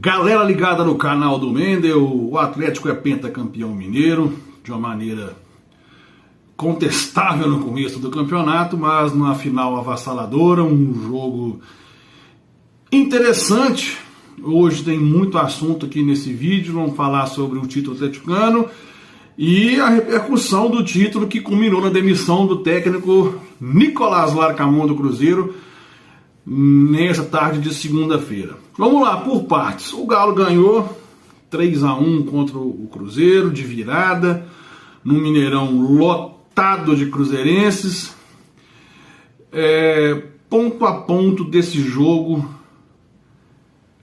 Galera ligada no canal do Mendel, o Atlético é pentacampeão mineiro, de uma maneira contestável no começo do campeonato, mas numa final avassaladora, um jogo interessante. Hoje tem muito assunto aqui nesse vídeo, vamos falar sobre o título atleticano e a repercussão do título que culminou na demissão do técnico Nicolás Larcamón do Cruzeiro nessa tarde de segunda-feira. Vamos lá, por partes. O Galo ganhou 3-1 contra o Cruzeiro, de virada, num Mineirão lotado de cruzeirenses. Ponto a ponto desse jogo,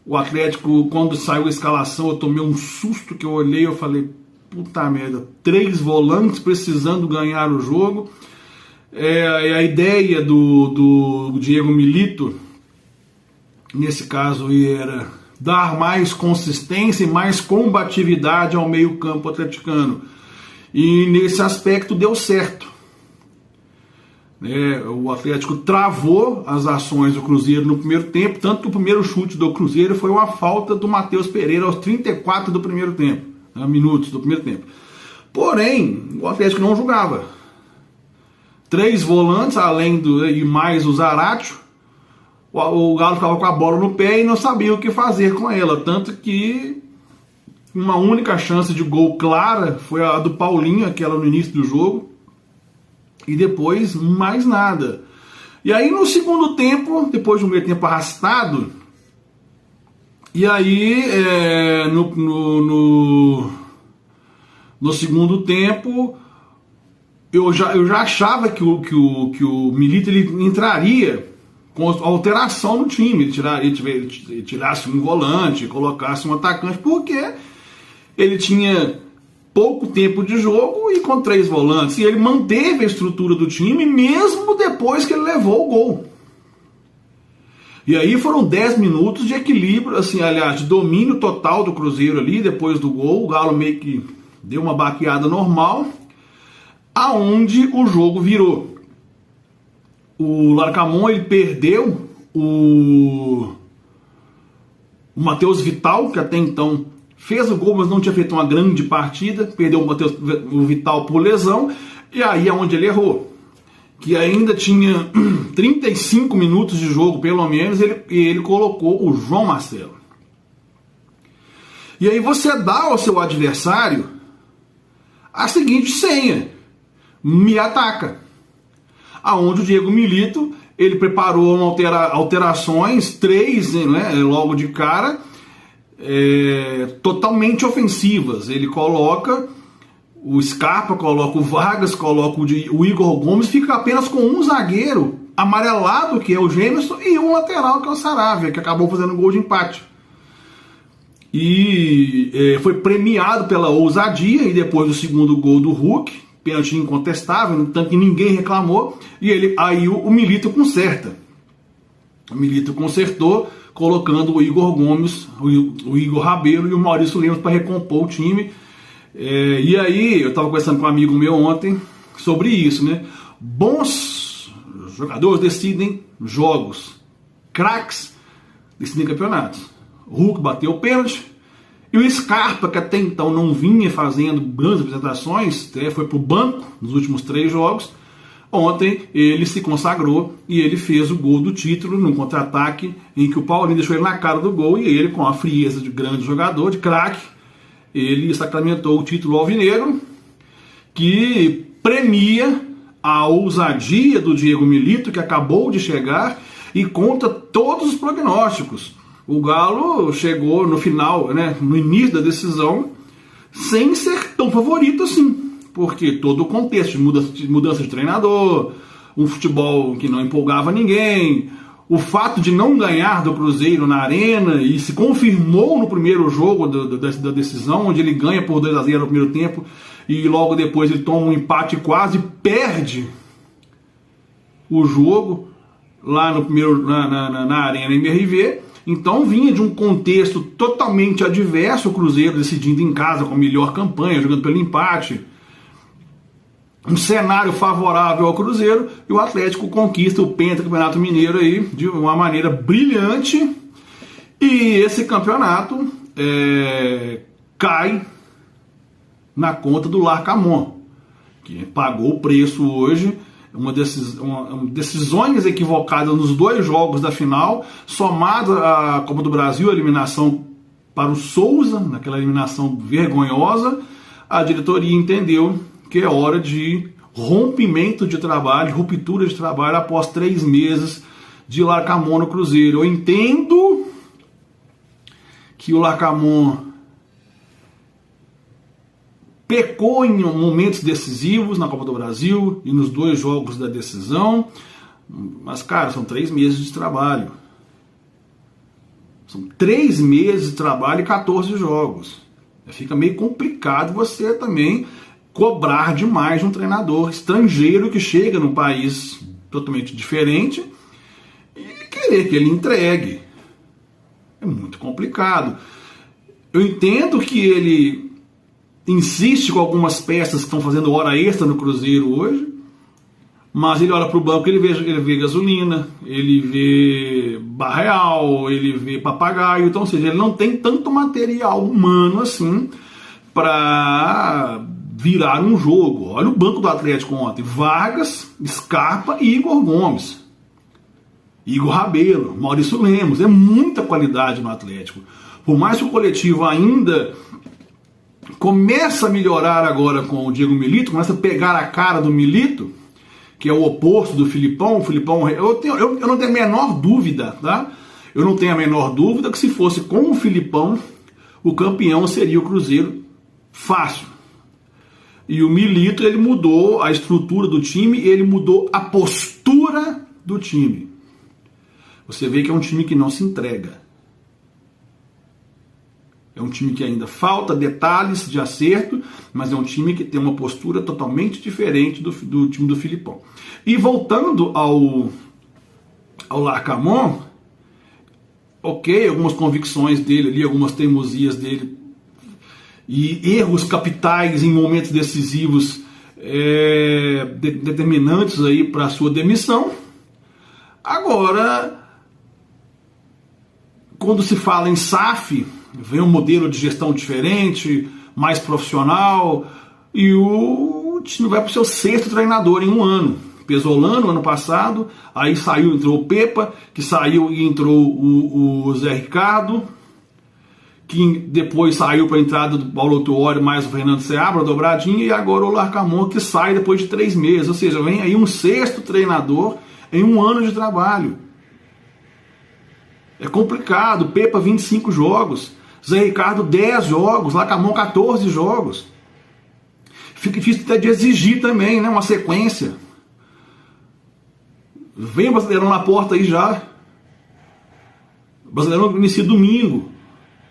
o Atlético, quando saiu a escalação, eu tomei um susto que eu olhei e falei, puta merda, 3 volantes precisando ganhar o jogo. A ideia do Diego Milito, nesse caso, era dar mais consistência e mais combatividade ao meio-campo atleticano. E nesse aspecto deu certo. O Atlético travou as ações do Cruzeiro no primeiro tempo, tanto que o primeiro chute do Cruzeiro foi uma falta do Matheus Pereira aos 34 do primeiro tempo, minutos do primeiro tempo. Porém, o Atlético não jogava. 3 volantes, além e mais o Zaratio, o Galo ficava com a bola no pé e não sabia o que fazer com ela, tanto que uma única chance de gol clara foi a do Paulinho, aquela no início do jogo, e depois mais nada. E aí no segundo tempo, depois de um meio tempo arrastado, e aí no segundo tempo eu já achava que o Milito ele entraria com alteração no time, ele tirasse um volante, colocasse um atacante, porque ele tinha pouco tempo de jogo e com 3 volantes, e ele manteve a estrutura do time mesmo depois que ele levou o gol. E aí foram 10 minutos de equilíbrio, assim, aliás, de domínio total do Cruzeiro ali, depois do gol. O Galo meio que deu uma baqueada normal, aonde o jogo virou. O Larcamón, ele perdeu o Matheus Vital, que até então fez o gol, mas não tinha feito uma grande partida, perdeu o Vital por lesão, e aí é onde ele errou. Que ainda tinha 35 minutos de jogo, pelo menos, ele colocou o João Marcelo. E aí você dá ao seu adversário a seguinte senha: me ataca. Aonde o Diego Milito, ele preparou alterações, 3, logo de cara, totalmente ofensivas. Ele coloca o Scarpa, coloca o Vargas, coloca o Igor Gomes, fica apenas com um zagueiro amarelado, que é o Gemerson, e um lateral, que é o Saravia, que acabou fazendo um gol de empate. E foi premiado pela ousadia, e depois do segundo gol do Hulk, pênalti incontestável, tanto que ninguém reclamou, e aí o Milito conserta. O Milito consertou, colocando o Igor Gomes, o Igor Rabelo e o Maurício Lemos para recompor o time. E aí, eu estava conversando com um amigo meu ontem sobre isso, né? Bons jogadores decidem jogos, craques decidem campeonatos. O Hulk bateu o pênalti, e o Scarpa, que até então não vinha fazendo grandes apresentações, foi para o banco nos últimos 3 jogos, ontem ele se consagrou e ele fez o gol do título num contra-ataque em que o Paulinho deixou ele na cara do gol, e ele, com a frieza de grande jogador, de craque, ele sacramentou o título alvinegro, que premia a ousadia do Diego Milito, que acabou de chegar, e contra todos os prognósticos. O Galo chegou no final, no início da decisão, sem ser tão favorito assim, porque todo o contexto de mudança de treinador, um futebol que não empolgava ninguém, o fato de não ganhar do Cruzeiro na Arena, e se confirmou no primeiro jogo da decisão, onde ele ganha por 2-0 no primeiro tempo, e logo depois ele toma um empate e quase perde o jogo lá na Arena MRV. Então vinha de um contexto totalmente adverso, o Cruzeiro decidindo em casa com a melhor campanha, jogando pelo empate. Um cenário favorável ao Cruzeiro, e o Atlético conquista o pentacampeonato mineiro aí de uma maneira brilhante E esse campeonato cai na conta do Larcamon, que pagou o preço hoje, decisões equivocadas nos 2 jogos da final, somado à Copa do Brasil, a eliminação para o Souza, naquela eliminação vergonhosa. A diretoria entendeu que é hora de rompimento de trabalho, ruptura de trabalho após 3 meses de Larcamon no Cruzeiro. Eu entendo que o Larcamon pecou em momentos decisivos na Copa do Brasil e nos 2 jogos da decisão, mas, cara, são 3 meses de trabalho. São 3 meses de trabalho e 14 jogos. Fica meio complicado você também cobrar demais de um treinador estrangeiro que chega num país totalmente diferente e querer que ele entregue. É muito complicado. Eu entendo que ele insiste com algumas peças que estão fazendo hora extra no Cruzeiro hoje, mas ele olha para o banco, ele vê gasolina, ele vê barreal, ele vê papagaio, então, ou seja, ele não tem tanto material humano assim para virar um jogo. Olha o banco do Atlético ontem: Vargas, Scarpa e Igor Gomes, Igor Rabelo, Maurício Lemos. É muita qualidade no Atlético. Por mais que o coletivo ainda começa a melhorar agora com o Diego Milito, começa a pegar a cara do Milito, que é o oposto do Filipão. O Filipão, eu não tenho a menor dúvida, tá? Eu não tenho a menor dúvida que se fosse com o Filipão, o campeão seria o Cruzeiro fácil. E o Milito, ele mudou a estrutura do time, ele mudou a postura do time. Você vê que é um time que não se entrega. É um time que ainda falta detalhes de acerto, mas é um time que tem uma postura totalmente diferente do time do Filipão. E voltando ao Larcamon, ok, algumas convicções dele ali, algumas teimosias dele e erros capitais em momentos decisivos determinantes aí para a sua demissão. Agora, quando se fala em SAF, vem um modelo de gestão diferente, mais profissional, e o time vai para o seu 6º treinador em um ano. Pesolano, ano passado, aí saiu, entrou o Pepa, que saiu e entrou o Zé Ricardo, que depois saiu para a entrada do Paulo Tuori, mais o Fernando Seabra, dobradinha, e agora o Larcamon, que sai depois de 3 meses. Ou seja, vem aí um 6º treinador em um ano de trabalho. É complicado. Pepa, 25 jogos. Zé Ricardo, 10 jogos. Larcamon, 14 jogos. Fica difícil até de exigir também, né? Uma sequência. Vem o Brasileirão na porta aí já. O Brasileirão inicia domingo.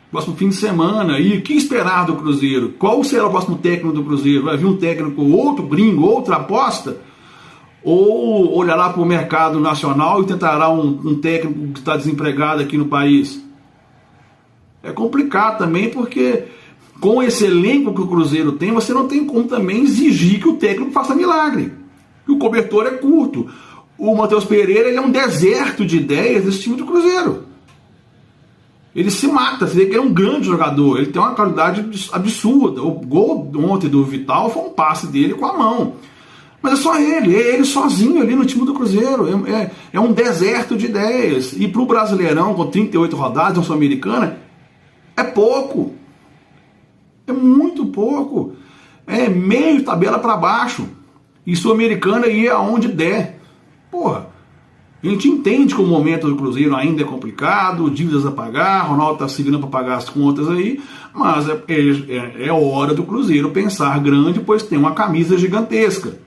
Próximo fim de semana. E o que esperar do Cruzeiro? Qual será o próximo técnico do Cruzeiro? Vai vir um técnico, outro gringo, outra aposta? Ou olhará para o mercado nacional e tentará um técnico que está desempregado aqui no país? É complicado também, porque com esse elenco que o Cruzeiro tem, você não tem como também exigir que o técnico faça milagre. E o cobertor é curto. O Matheus Pereira, ele é um deserto de ideias desse time do Cruzeiro. Ele se mata, você vê que ele é um grande jogador, ele tem uma qualidade absurda. O gol ontem do Vital foi um passe dele com a mão. Mas é só ele, é ele sozinho ali no time do Cruzeiro. É um deserto de ideias. E para o Brasileirão, com 38 rodadas, na Sul-Americana, é pouco. É muito pouco. É meio tabela para baixo. E Sul-Americana ia aonde der. Porra. A gente entende que o momento do Cruzeiro ainda é complicado, dívidas a pagar, Ronaldo está seguindo para pagar as contas aí, mas é hora do Cruzeiro pensar grande, pois tem uma camisa gigantesca.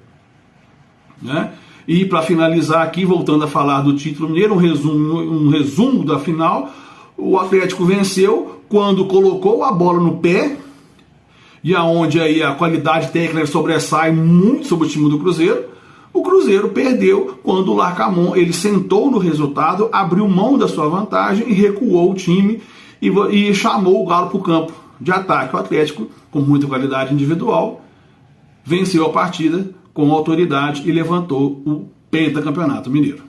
Né? E para finalizar aqui, voltando a falar do título mineiro, um resumo da final: o Atlético venceu quando colocou a bola no pé, e aonde aí a qualidade técnica sobressai muito sobre o time do Cruzeiro. O Cruzeiro perdeu quando o Larcamon, ele sentou no resultado, abriu mão da sua vantagem e recuou o time e chamou o Galo para o campo de ataque. O Atlético, com muita qualidade individual, venceu a partida com autoridade e levantou o pentacampeonato mineiro.